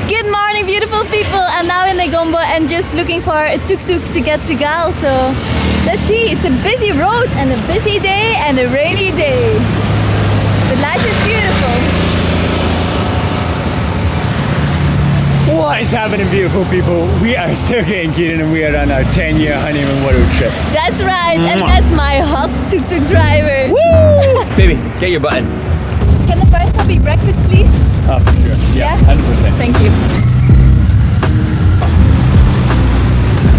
Good morning, beautiful people. I'm now in Colombo and just looking for a tuk-tuk to get to Galle. So let's see, it's a busy road and a busy day and a rainy day. But life is beautiful. What is happening, beautiful people? We are Silky and Kieran and we are on our 10-year honeymoon road trip. That's right, and that's my hot tuk-tuk driver. Woo! Baby, get your button. Can the first stop be breakfast, please? Oh, for sure. Yeah, 100%. Thank you.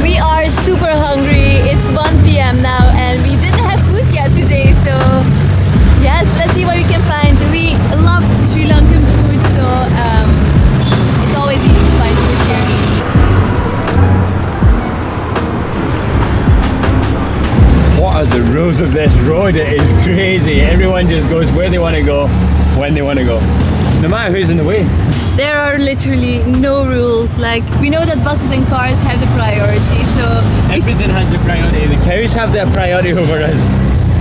We are super hungry. It's 1 p.m. now and we didn't have food yet today, so yes, let's see what we can find. We love Sri Lankan food, so it's always easy to find food here. What are the rules of this road? It is crazy. Everyone just goes where they want to go, when they want to go. No matter who's in the way. There are literally no rules. Like, we know that buses and cars have the priority, so everything has the priority. The cows have their priority over us.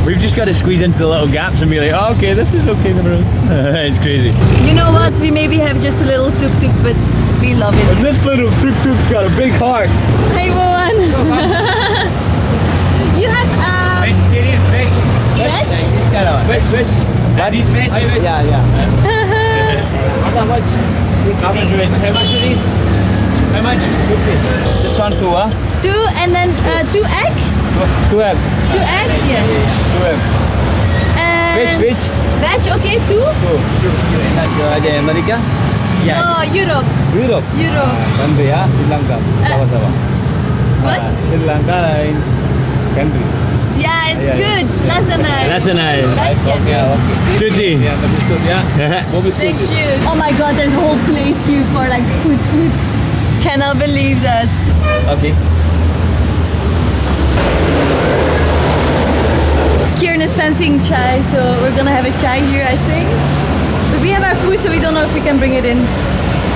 We've just got to squeeze into the little gaps and be like, oh, okay, this is okay for us. It's crazy. You know what? We maybe have just a little tuk-tuk, but we love it. But this little tuk-tuk's got a big heart. Hey, Moan. You have Vegetarian, veg. veg? Daddy's veg? Yeah. How much? How much are these? How much? 50. This one, 2, huh? 2 and then 2 egg? 2 egg. 2 egg? Yeah. 2 egg. And Veg? Veg, okay, 2? 2. Ada Amerika? No, Europe. Europe? Europe. Country, ya? Sri Lanka. Sama-sama. What? Sri Lanka country. Yeah, it's good. Less than a... That's a nice. Right? Yes. Okay. Study. Thank you. Oh my god, there's a whole place here for like food. Cannot believe that. Okay. Kieran is fancying chai, so we're gonna have a chai here, I think. But we have our food, so we don't know if we can bring it in.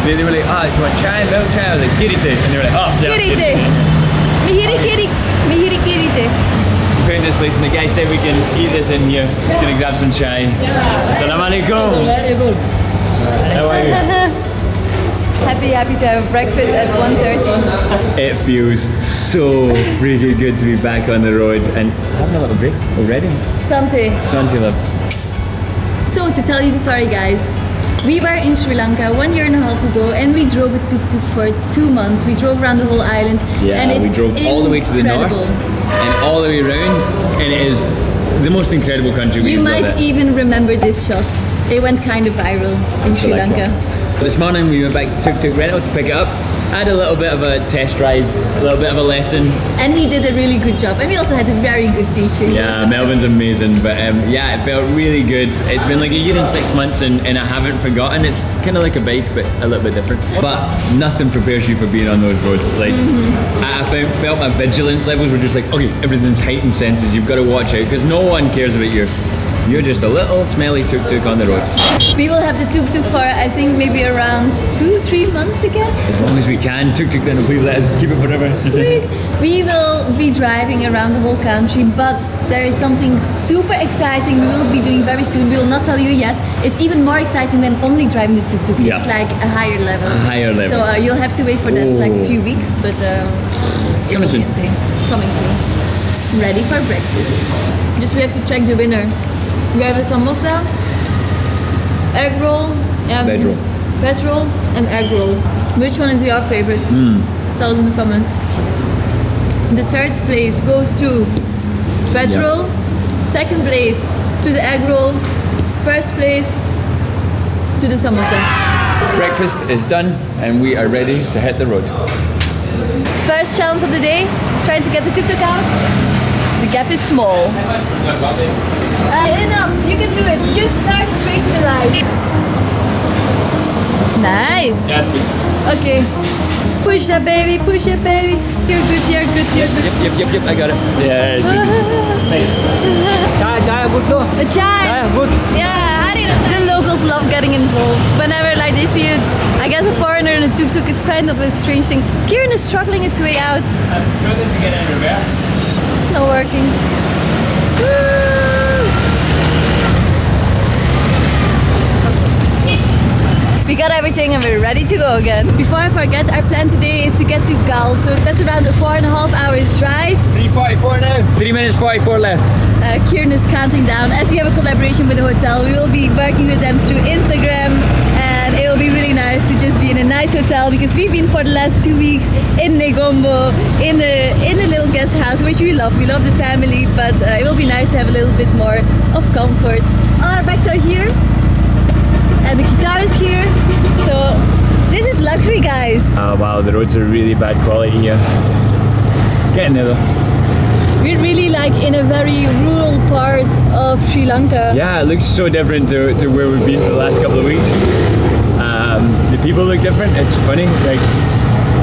They were like, oh, do you want chai, milk chai? I was like, kirite. And they were like, oh, yeah. Kirite. Mihiri kirite. We found this place and the guy said we can eat this in here. Just gonna grab some chai. Assalamu alaikum. Very good. How are you? Happy to have breakfast at 1:30. It feels so freaking good to be back on the road and having a little break already. Sante. Santi love. So to tell you the story, guys, we were in Sri Lanka 1.5 years ago and we drove a tuk-tuk for 2 months. We drove around the whole island. Yeah, and it's we drove all the way to the north and all the way around, and it is the most incredible country. You might even remember these shots. They went kind of viral in Sri Lanka. But this morning we went back to TukTuk rental to pick it up. I had a little bit of a test drive, a little bit of a lesson. And he did a really good job. And we also had a very good teacher. Yeah, Melvin's amazing. But yeah, it felt really good. It's been like 1 year and 6 months and I haven't forgotten. It's kind of like a bike, but a little bit different. But nothing prepares you for being on those roads. Like, I felt my vigilance levels were just like, okay, everything's heightened senses. You've got to watch out because no one cares about you. You're just a little smelly tuk-tuk on the road. We will have the tuk-tuk for, I think, maybe around 2-3 months again. As long as we can. Tuk-tuk then, please let us keep it forever. Please. We will be driving around the whole country, but there is something super exciting we will be doing very soon. We will not tell you yet. It's even more exciting than only driving the tuk-tuk. Yeah. It's like a higher level. A higher level. So you'll have to wait for that like a few weeks, but it will be insane. Coming soon. Ready for breakfast. Just we have to check the winner. We have a samosa, egg roll, and veg roll and egg roll. Which one is your favorite? Tell us in the comments. The third place goes to veg roll, second place to the egg roll, first place to the samosa. Breakfast is done and we are ready to hit the road. First challenge of the day, trying to get the tuk-tuk out. The gap is small. Enough, you can do it. Just start straight to the right. Nice. Okay. Push that baby, push it baby. You're good, you're good, you're good. Yep, I got it. Yes. Nice. Chai, good too. A chai. Chai, good. Yeah, the locals love getting involved. Whenever like they see it, I guess a foreigner in a tuk-tuk is kind of a strange thing. Kieran is struggling its way out. I'm struggling to get in reverse. It's not working. We got everything and we're ready to go again. Before I forget, our plan today is to get to Galle, so that's around a 4.5 hours drive. 3:44 now. 3 minutes 44 left. Kieran is counting down. As we have a collaboration with the hotel, we will be working with them through Instagram, and it will be really nice to just be in a nice hotel, because we've been for the last 2 weeks in Colombo in a little guest house, which we love. We love the family, but it will be nice to have a little bit more of comfort. All our bags are here, and the guitar is here, so this is luxury, guys. Oh wow, the roads are really bad quality here. Getting there though. We're really like in a very rural part of Sri Lanka. Yeah, it looks so different to where we've been for the last couple of weeks. The people look different. It's funny, like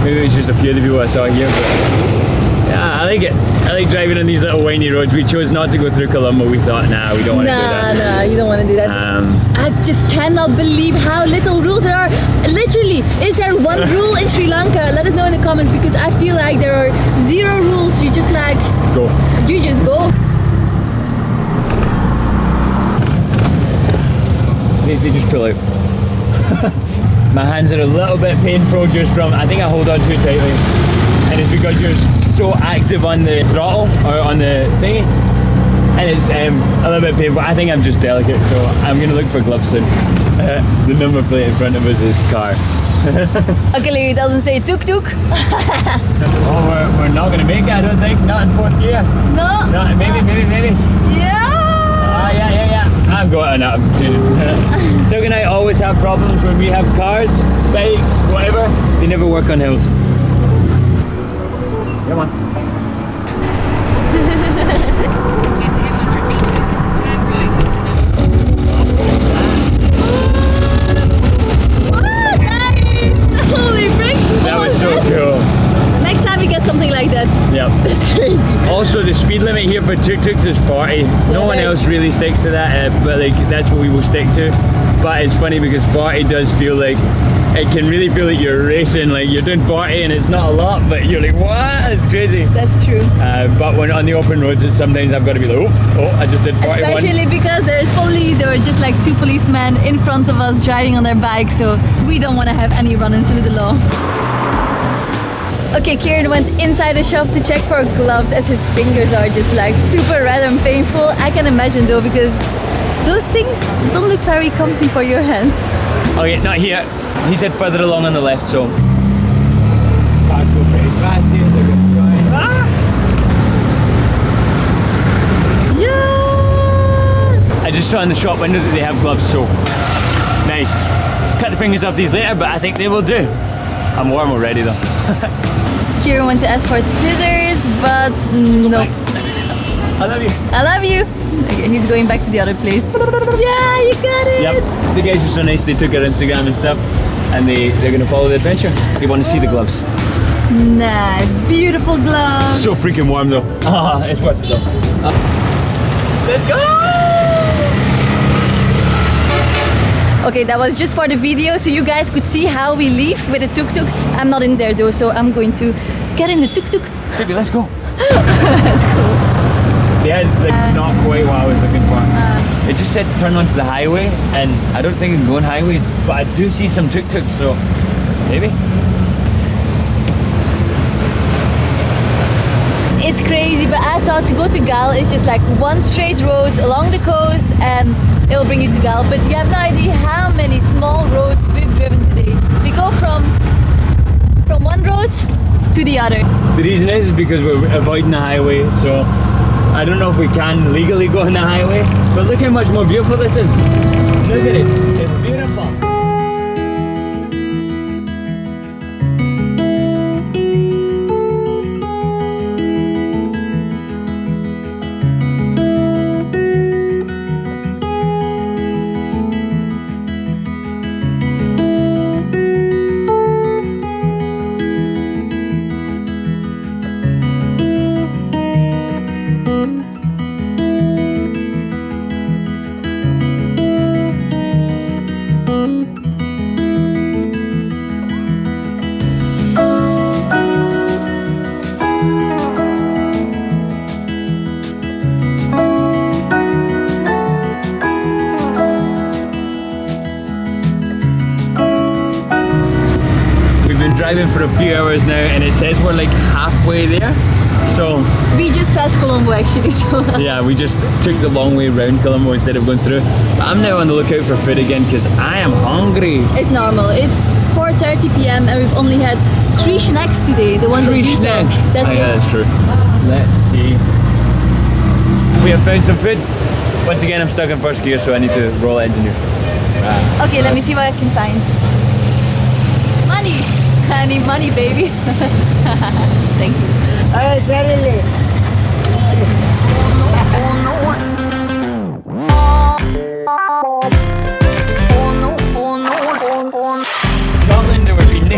maybe it's just a few of the people I saw here, but yeah, I like it. I like driving on these little windy roads. We chose not to go through Colombo. We thought, nah, we don't want to do that. Nah, you don't want to do that. I just cannot believe how little rules there are. Literally, is there one rule in Sri Lanka? Let us know in the comments, because I feel like there are 0 rules. You just like go. You just go. They just pull out. My hands are a little bit painful just from, I think I hold on too tightly, and it's because you're so active on the throttle or on the thingy, and it's a little bit painful. I think I'm just delicate, so I'm gonna look for gloves soon. The number plate in front of us is car. Luckily it doesn't say TukTuk. Oh, we're not gonna make it, I don't think. Not in 4th gear. No. Not, maybe. Yeah. Yeah. I've got enough. Silky and I always have problems when we have cars, bikes, whatever. They never work on hills. Come on. In 200 meters, turn right onto Nice! Holy frick! That What was so that? cool. Next time we get something like that. Yep. That's crazy. Also, the speed limit here for tuk-tuks is 40. No one else really sticks to that, but like that's what we will stick to. But it's funny because 40 does feel like, it can really feel like you're racing, like you're doing 40 and it's not a lot, but you're like, what? It's crazy. That's true. But when on the open roads, it's sometimes I've got to be like, oh, I just did 41. Especially because there's police or just like 2 policemen in front of us driving on their bikes, so we don't want to have any run-ins with the law. Okay, Kieran went inside the shop to check for gloves, as his fingers are just like super red and painful. I can imagine though, because those things don't look very comfy for your hands. Okay, not here. He said further along on the left, so cars go pretty fast here, so we're gonna try. Yes! I just saw in the shop window that they have gloves, so nice. Cut the fingers off these later, but I think they will do. I'm warm already though. Kieran went to ask for scissors, but no. I love you. I love you. Okay, he's going back to the other place. Yeah, you got it. Yep. The guys were so nice, they took our Instagram and stuff, and they're gonna follow the adventure. They want to see the gloves. Nice, beautiful gloves. So freaking warm though. It's worth it though. Let's go! Okay, that was just for the video, so you guys could see how we leave with the tuk-tuk. I'm not in there though, so I'm going to get in the tuk-tuk. Baby, let's go. That's cool. They had like not quite what I was looking for. It just said turn onto the highway, and I don't think I'm going highways, but I do see some tuk-tuks, so maybe. It's crazy, but I thought to go to Galle is just like one straight road along the coast and it will bring you to Galle, but you have no idea how many small roads we've driven today. We go from one road to the other. The reason is because we're avoiding the highway, so I don't know if we can legally go on the highway, but look how much more beautiful this is. Look at it, it's beautiful. been driving for a few hours now and it says we're like halfway there. So we just passed Colombo actually, so yeah, we just took the long way round Colombo instead of going through. I'm now on the lookout for food again because I am hungry. It's normal. It's 4:30 p.m. and we've only had 3 snacks today. The ones that we saw. That's it. Yeah, that's true. Let's see. We have found some food. Once again, I'm stuck in first gear, so I need to roll it into new. Okay, let me see what I can find. Money. I need money, baby. Thank you. Scotland, there would be no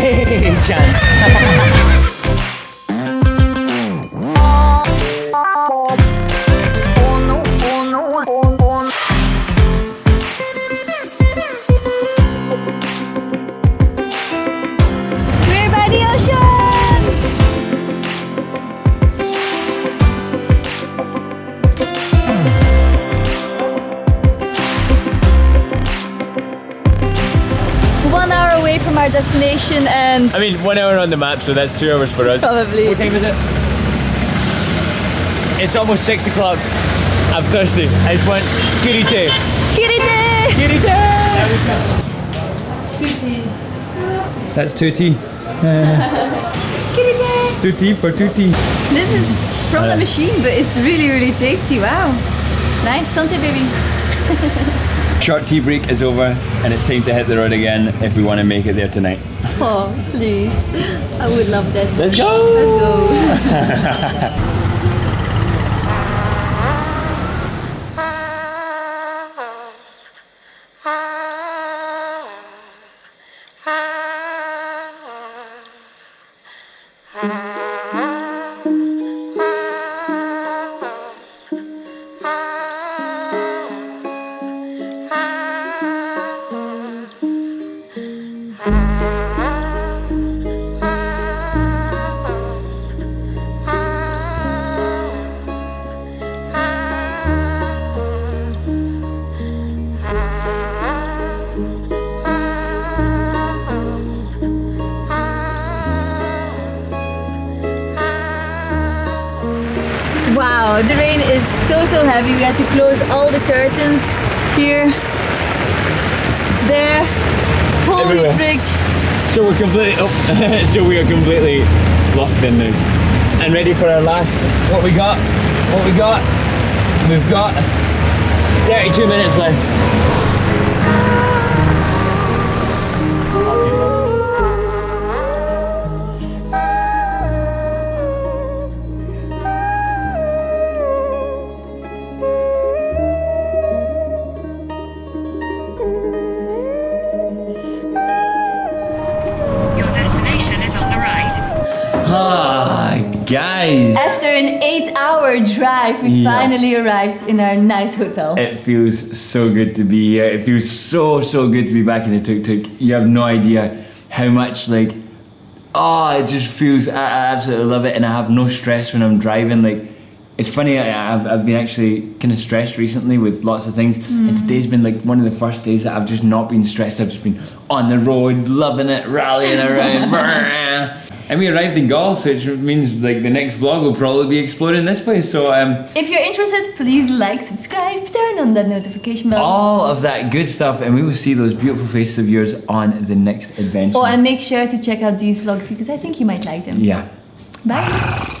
chance. We're by the ocean! From our destination, and I mean, 1 hour on the map, so that's 2 hours for us. Probably. What time is it? It's almost 6 o'clock. I'm thirsty. I just want kirite. Kirite! Kirite! Suti. That's tutti. Kirite! Tutti for tutti. This is from the machine, but it's really, really tasty. Wow. Nice. Sante, baby. Short tea break is over and it's time to hit the road again if we want to make it there tonight. Oh, please. I would love that. Let's go! Let's go. Wow, the rain is so heavy. We had to close all the curtains here, there. Holy Everywhere. frick! So we're completely so we are completely locked in now. And ready for our last what we got? We've got 32 minutes left. Guys! After an 8-hour drive, we finally arrived in our nice hotel. It feels so good to be here. It feels so good to be back in the tuk-tuk. You have no idea how much it just feels, I absolutely love it, and I have no stress when I'm driving. Like, it's funny, I've been actually kind of stressed recently with lots of things, and today's been like one of the first days that I've just not been stressed. I've just been on the road, loving it, rallying around. And we arrived in Galle, which means like the next vlog will probably be exploring this place. So if you're interested, please like, subscribe, turn on that notification bell. All of that good stuff, and we will see those beautiful faces of yours on the next adventure. Oh, and make sure to check out these vlogs because I think you might like them. Yeah. Bye.